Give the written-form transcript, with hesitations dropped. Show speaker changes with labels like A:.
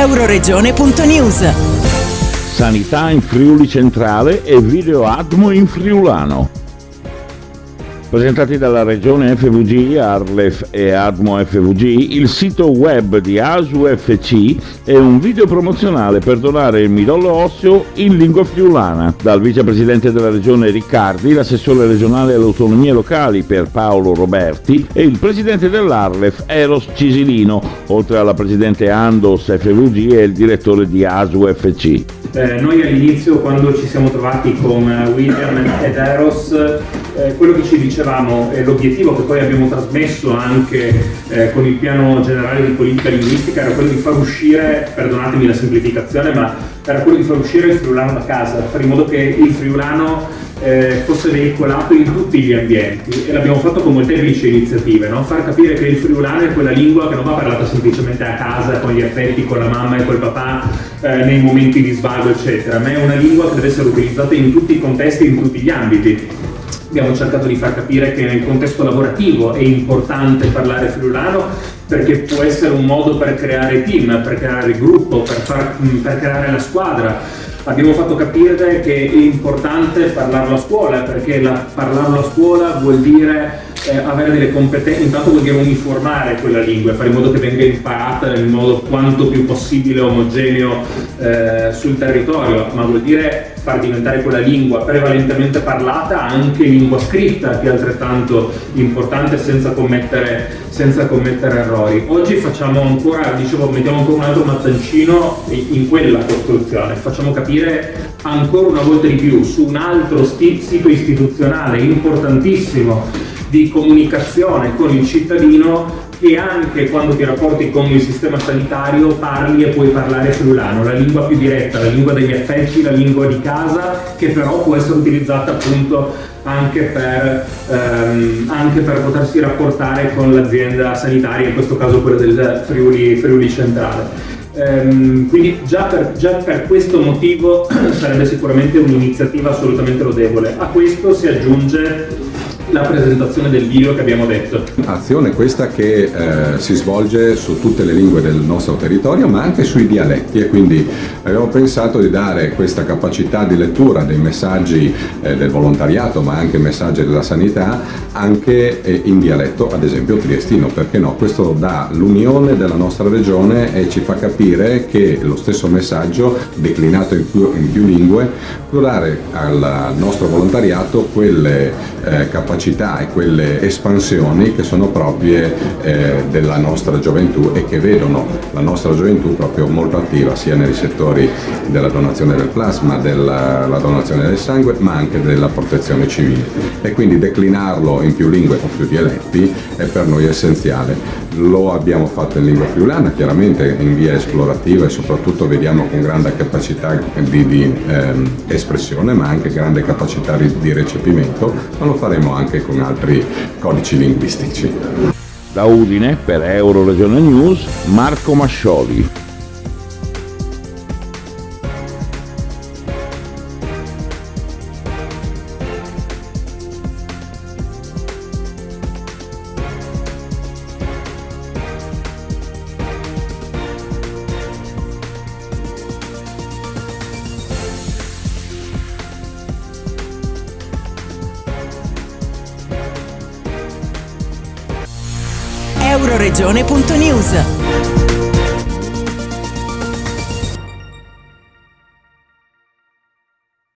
A: Euroregione.news.
B: Sanità in Friuli Centrale e video ADMO in friulano. Presentati dalla Regione FVG, Arlef e ADMO FVG, il sito web di ASUFC è un video promozionale per donare il midollo osseo in lingua friulana. Dal vicepresidente della Regione Riccardi, l'assessore regionale alle autonomie locali Pierpaolo Roberti e il presidente dell'Arlef Eros Cisilino, oltre alla presidente Andos FVG e il direttore di ASUFC.
C: Noi all'inizio, quando ci siamo trovati con William ed Eros, quello che ci dicevamo e l'obiettivo che poi abbiamo trasmesso anche con il piano generale di politica linguistica era quello di far uscire, perdonatemi la semplificazione, ma era quello di far uscire il friulano da casa, fare in modo che il friulano fosse veicolato in tutti gli ambienti, e l'abbiamo fatto con molteplici iniziative, no? Far capire che il friulano è quella lingua che non va parlata semplicemente a casa, con gli affetti, con la mamma e col papà, nei momenti di svago eccetera, ma è una lingua che deve essere utilizzata in tutti i contesti, in tutti gli ambiti. Abbiamo cercato di far capire che nel contesto lavorativo è importante parlare friulano, perché può essere un modo per creare team, per creare gruppo, per creare la squadra. Abbiamo fatto capire che è importante parlarlo a scuola, perché parlarlo a scuola vuol dire avere delle competenze, intanto vuol dire uniformare quella lingua, fare in modo che venga imparata nel modo quanto più possibile omogeneo sul territorio, ma vuol dire far diventare quella lingua prevalentemente parlata anche lingua scritta, che è altrettanto importante, senza commettere errori. Oggi facciamo ancora, mettiamo ancora un altro mattoncino in quella costruzione, facciamo capire ancora una volta di più su un altro sito istituzionale importantissimo di comunicazione con il cittadino, che anche quando ti rapporti con il sistema sanitario parli e puoi parlare friulano, la lingua più diretta, la lingua degli affetti, la lingua di casa, che però può essere utilizzata appunto anche per potersi rapportare con l'azienda sanitaria, in questo caso quella del Friuli Centrale. Quindi già per questo motivo sarebbe sicuramente un'iniziativa assolutamente lodevole. A questo si aggiunge la presentazione del video che abbiamo detto.
D: Azione questa che si svolge su tutte le lingue del nostro territorio, ma anche sui dialetti, e quindi abbiamo pensato di dare questa capacità di lettura dei messaggi del volontariato, ma anche messaggi della sanità, anche in dialetto, ad esempio triestino, perché no? Questo dà l'unione della nostra regione e ci fa capire che lo stesso messaggio declinato in più lingue può dare al nostro volontariato quelle capacità e quelle espansioni che sono proprie della nostra gioventù, e che vedono la nostra gioventù proprio molto attiva sia nei settori della donazione del plasma, della donazione del sangue, ma anche della protezione civile, e quindi declinarlo in più lingue o più dialetti è per noi essenziale. Lo abbiamo fatto in lingua friulana, chiaramente in via esplorativa, e soprattutto vediamo con grande capacità di espressione, ma anche grande capacità di recepimento, ma lo faremo anche con altri codici linguistici.
B: Da Udine, per Euroregione News, Marco Mascioli.
A: Euroregione.news.